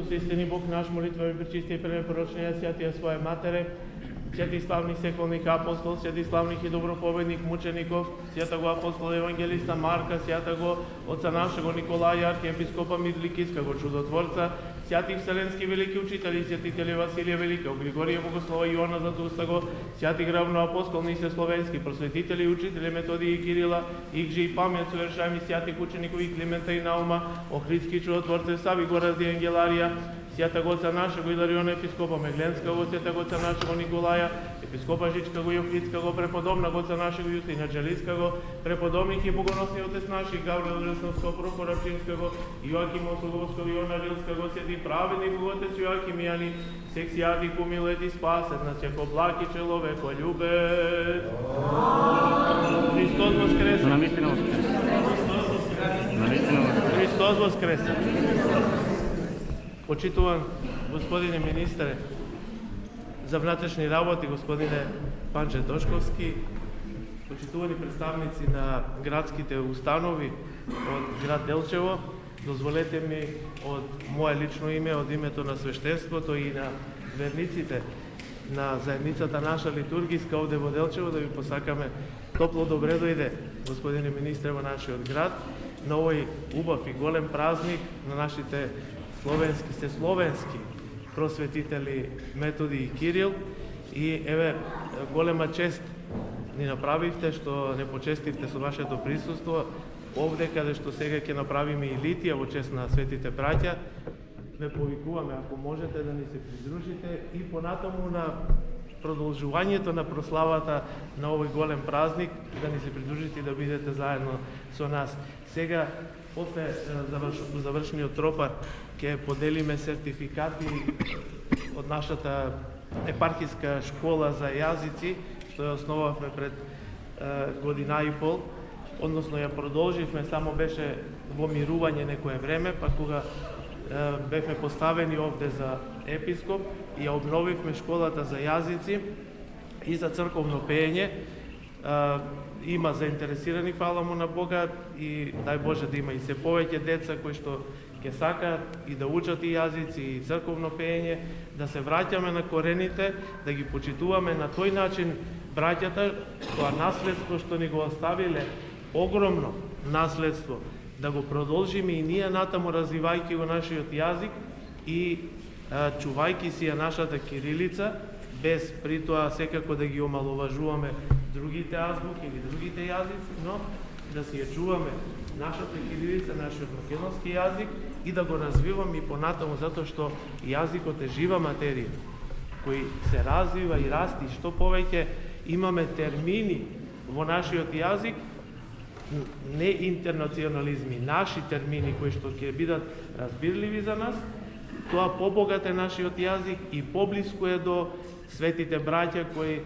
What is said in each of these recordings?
Исус, истини Бог наш, молитвами пречисти и пренепорочнија, святија своја матере, свјати славни секолник апостол, свјати славних и доброповедник мучеников, свјатаго апостол евангелиста Марка, свјатаго отца нашего Николаја, архиепископа Мидликискаго чудотворца, свјати вселенски велики учители, свјатители Василија Великиот, Григорија Богослова, Иоанна Златоустаго, свјати гравноапостолни се словенски просветители и учители Методија и Кирила, Игжи и памет совершаеми свјатих ученикови Климента и Наума, Охридски чудотворце, Сави Горазди Ангеларија, свјатаго отца нашего Илариона епископа Мегленскаго, свјатаго отца нашего Николаја, епископа Жичкаго и Охридскаго, преподобного отца нашего Јустина Джелискаго, преподобних и богоносни отец наших Гаврил Ресновско, Прокорапчинскаго, Јоаким Осоговского, Иона Рилскаго, свјати праведник отец Јоаким Јани, сексијади кумилет и спасет нас, јако благ и человеко љубец. Христос воскресе! Христос воскресе! Почитуван господине министре за внатрешни работи, господине Панче Тошковски, почитувани представници на градските установи од град Делчево, дозволете ми од мое лично име, од името на свештенството и на верниците на заедницата наша литургиска овде во Делчево да ви посакаме топло добре дојде, господине министре, во нашиот град, на овој убав и голем празник на нашите словенски просветители Методи и Кирил. И еве, голема чест ни направивте што не почестивте со вашето присуство овде каде што сега ќе направиме и литија во чест на светите браќа. Ве повикуваме, ако можете да ни се придружите и понатаму на продолжувањето на прославата на овој голем празник, да ни се придружите и да бидете заедно со нас. Сега, после завршениот тропар, ќе поделиме сертификати од нашата епархиска школа за јазици, што ја основавме пред година и пол, односно ја продолживме, само беше во мирување некое време, па кога бевме поставени овде за епископ и ја обновивме школата за јазици и за црковно пеење. Има заинтересирани, фала му на Бога, и дај Боже да има и се повеќе деца кои што ќе сакаат и да учат и јазици и црковно пеење, да се враќаме на корените, да ги почитуваме на тој начин браќата, тоа наследство што ни го оставиле, огромно наследство, да го продолжиме и ние натаму развивајќи го нашиот јазик и чувајќи си ја нашата кирилица, без при тоа секако да ги омаловажуваме другите азбуки или другите јазици, но да си ја чуваме нашата кирилица, нашиот македонски јазик и да го развиваме и понатаму, затоа што јазикот е жива материја, кој се развива и расти. Што повеќе имаме термини во нашиот јазик, не интернационализми, наши термини кои што ќе бидат разбирливи за нас, тоа побогат е нашиот јазик и поблиску е до светите браќа кои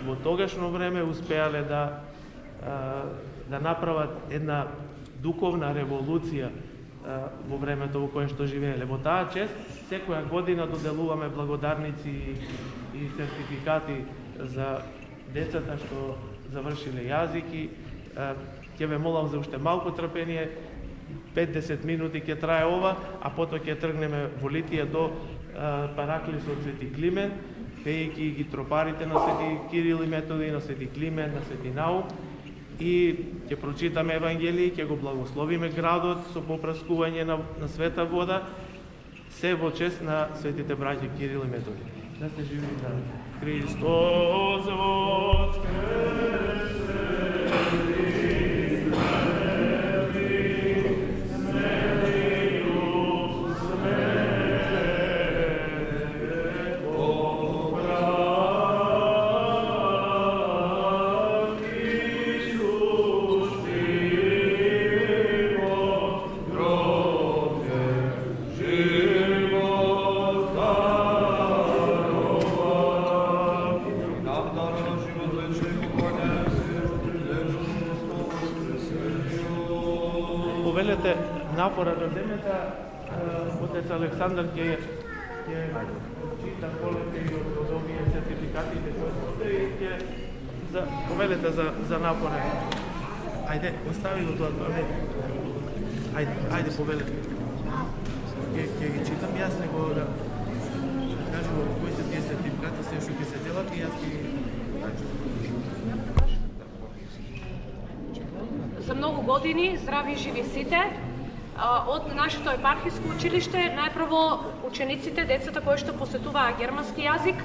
во тогашно време успеале да направат една духовна револуција во времето во кое што живееле. Во таа чест секоја година доделуваме благодарници и сертификати за децата што завршиле јазики. Ќе ве молам за уште малку трпение, 5-10 минути ќе трае ова, а потоа ќе тргнеме во литија до Параклисот Свети Климент, пејќи ги тропарите на Свети Кирил и Методи, на Свети Климент, на Свети Наум, и ќе прочитаме Евангелие, ќе го благословиме градот со попраскување на света вода, се во чест на светите браќа Кирил и Методи. Да сте живи и здрави. Христос воскресе! Повелете напора да земете, отец Александар ќе чита колете и од овие сертификатите кои постои и ќе повелете за напора. Ајде, остави го тоа. Ајде, повелете. Ќе ги јас него да кажем во коите тие сертификати се што ќе се делат и јас ги За многу години, здрави и живи сите, од нашето епархиско училиште, најпрво учениците, децата кои што посетуваа германски јазик,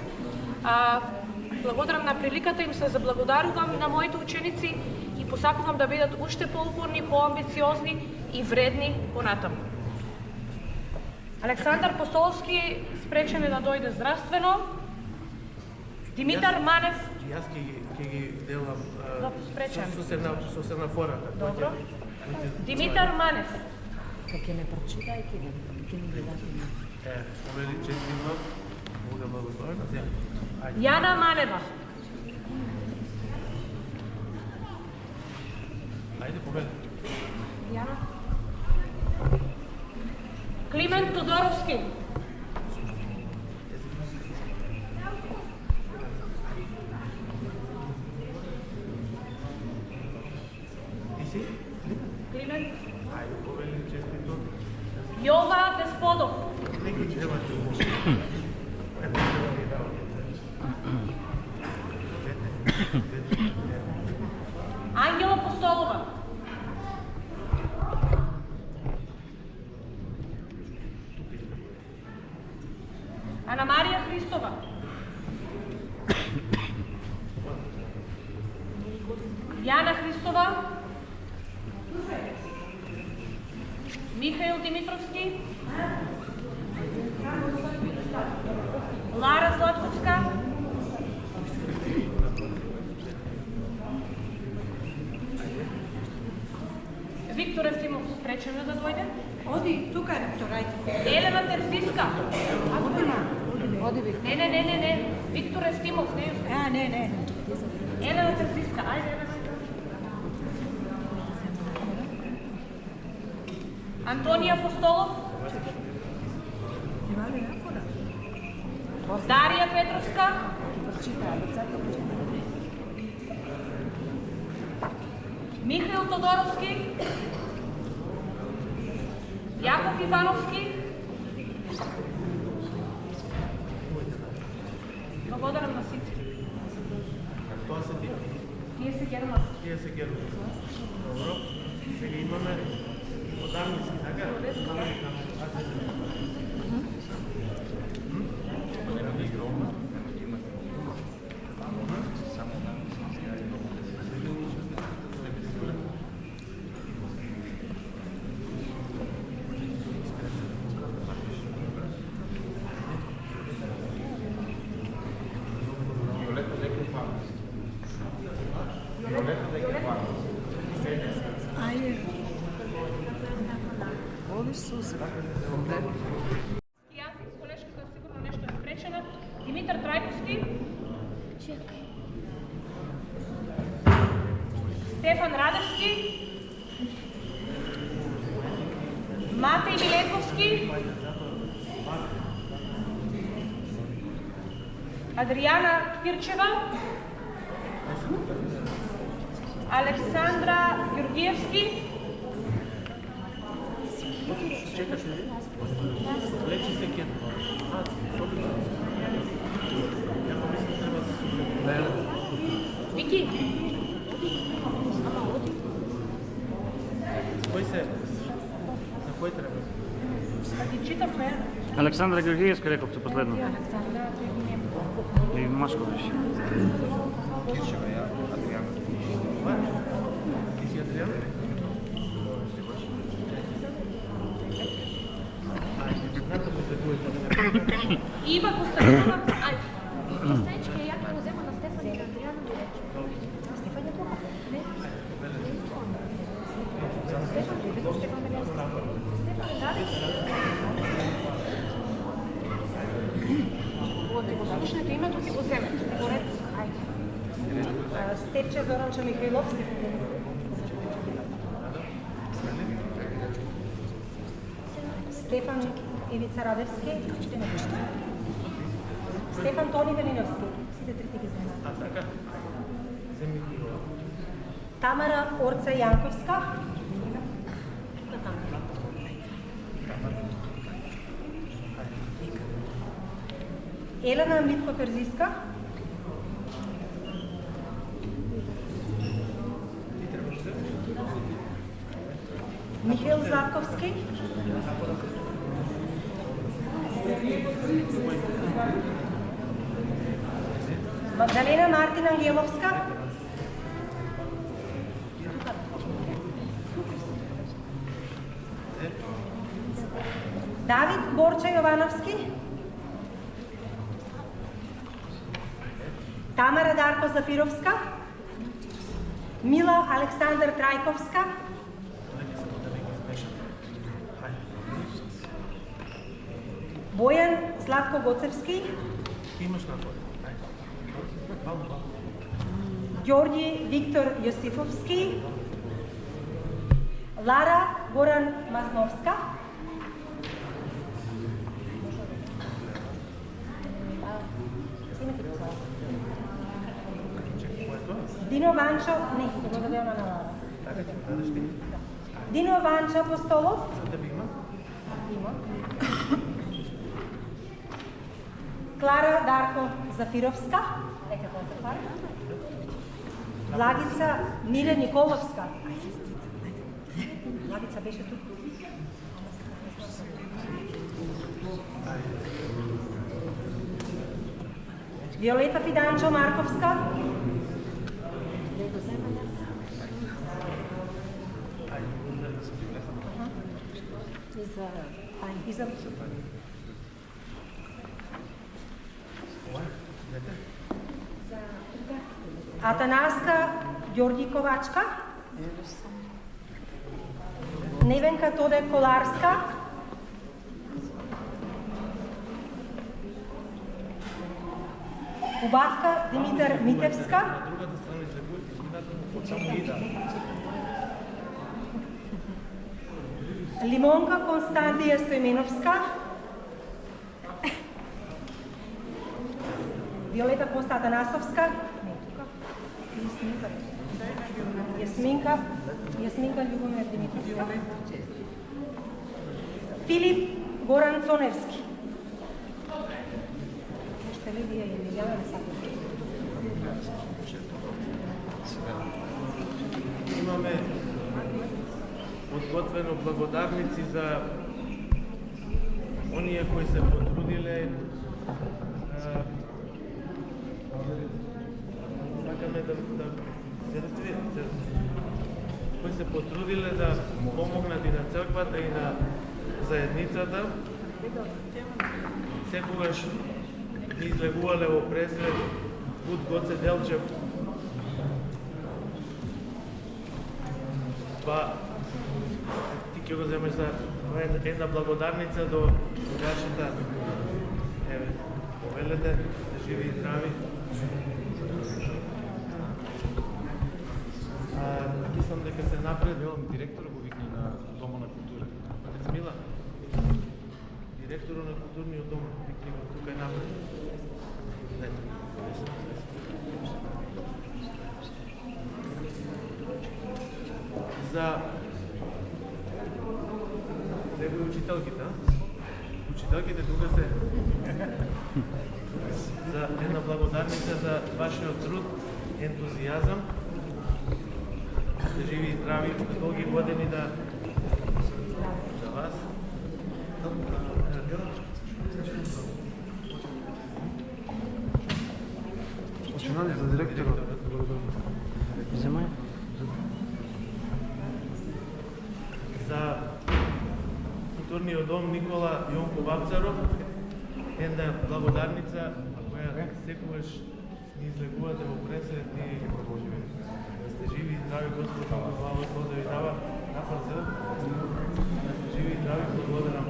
благодарам на приликата, им се заблагодарувам на моите ученици и посакувам да бидат уште поупорни, поамбициозни и вредни понатаму. Александар Постоловски спречен е да дојде здравствено. Димитар Манев. Јас ќе ги делам со се на фората. Добро. Димитар Манев. Како ме прочита и ќе ми ги дадете. Повели честито. Бога благослови. Јана Манева. Ајде повели. Јана. Климент Тодоровски. Климент. Ајде повели честито. Јова Десподов. Неки треба Ангела Постолова. Ана Марија Христова. Јана Христова. Михаил Димитровски. Лара Златковска. Виктор Евтимов спречен да дојде. Оди, тука е Виктор, ајде. Елена Терзиска. Оди Виктор. Не. Виктор Евтимов, не. Не. Елена Терзиска, ајде, Елена. Антонија Постолов. Дарија Петровска. Михаил Тодоровски. Јаков Ивановски. Благодарам на сите. Тоа се ти. Тие се германски. Тие се германски. Добро. Сега имаме модерниски, така? Колешката сигурно нешто е спречена. Димитар Трајковски. Стефан Радевски. Матеј Миленковски. Адријана Кирчева. Александра Ѓурѓиевски. Чекаш ли? Лечи се кен. Вики. Кој се? За кој треба? Да ги читавме. Александра Георгиевска рековте последно. Александра Ѓурѓиевска. И Машковиш. Кирчева, ја, Адријана. Ти си Адријана? Ива Костадинова, ајде. Стечка, ја ќе го зема на Стефан и Адријана ми рече. Стефан е тука? Не. Стефан е Оди го слушнете името ќе го земете. Горец, ајде. Степче Зоранча Михајловски. Стефан Ивица Радевски. Стефан Тони Велиновски. Сите трите ги знаат. А така? Земи ги го. Тамара Орца Јанковска. Тука Тамара. Елена Митко-Терзиска, Михаил Златковски, Магдалена Мартина Ангеловска, Давид Борча Јовановски, Тамара Дарко Зафировска, Мила Александър Трајковска, Бојан Златко Гоцевски, Ѓорѓи Виктор Јосифовски, Лара Горан Масновска, Дино Ванчо, не, го дадео на Лара. Дино Ванчо Апостолов, има. Клара Дарко Зафировска, нека го запари. Владица Мире Николовска. Владица беше тук. Виолета Фиданчо Марковска. Атанаска Ѓорѓи Ковачка, Невенка Тоде Коларска, Убавка Димитар Митевска, Лимонка Константија Стојменовска, Виолета Коста Атанасовска, Јасминка Љубомир Димитровска, Филип Горан Цоневски. Уште Лидија и Милјана Имаме подготвено благодарници за оние кои се потрудиле. Сакаме да кои се потрудиле да помогнат и на црквата и на заедницата. Секогаш ги излегувале во пресвет Пут Гоце Делчев. Па ти ќе го земеш за една благодарница до вашата. Еве, повелете, да живи и здрави. Мислам дека се напред. Директорот го викни на Домот на култура. Мила, директорот на културниот дом викни го тука напред. За тебе учителките, учителките тука се за една благодарница за вашиот труд, ентузијазам, да живи и здрави, долги години да за вас. Починали за директорот. За културниот дом Никола Јонко Вапцаров, една благодарница која секогаш ни излегувате во пресвет и да сте живи и здрави, Господ да ви дава напор за да сте живи и здрави, благодарам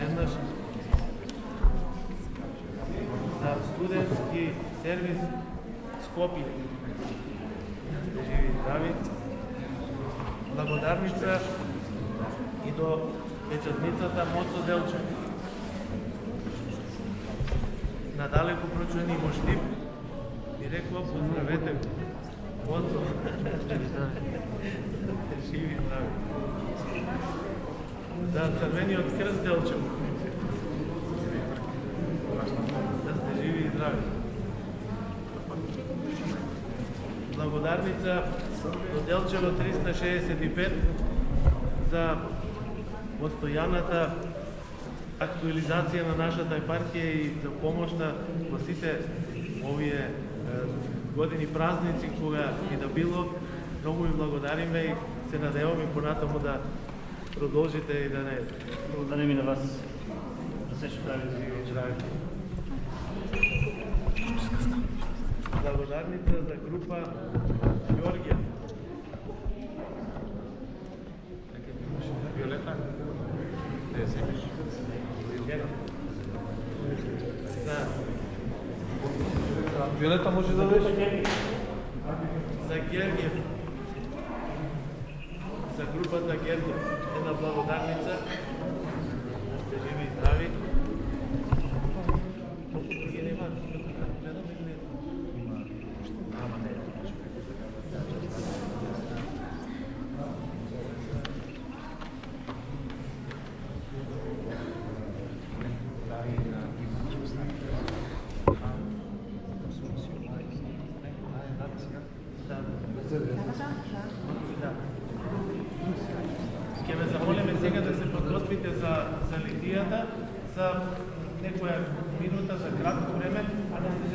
еднаш. За студентски сервис Скопје, да сте живи и здрави, благодарница и до печатницата Моцо Делчев. Надалеко прочуени во Штип, ми рекла, поздравете го. Моцо. Живи и здрави. За Црвениот крст Делчев. Да сте живи благодарница до Делчево 365 за постојаната актуализација на нашата епархија и за помошта во сите овие години празници кога и да било. Многу ви благодариме и се надеваме понатаму да продолжите и да не... Благодарим и на вас за се што правите за вечеравите. Благодарница за група Ѓорѓев. Виолета? Не, секаш. Виолета може да беше? За Ѓорѓев. За групата Ѓорѓев. Една благодарница. Сте живи и здрави. Ги нема. Ќе ве замолиме сега да се подготвите за литијата за некоја минута, за кратко време, а да се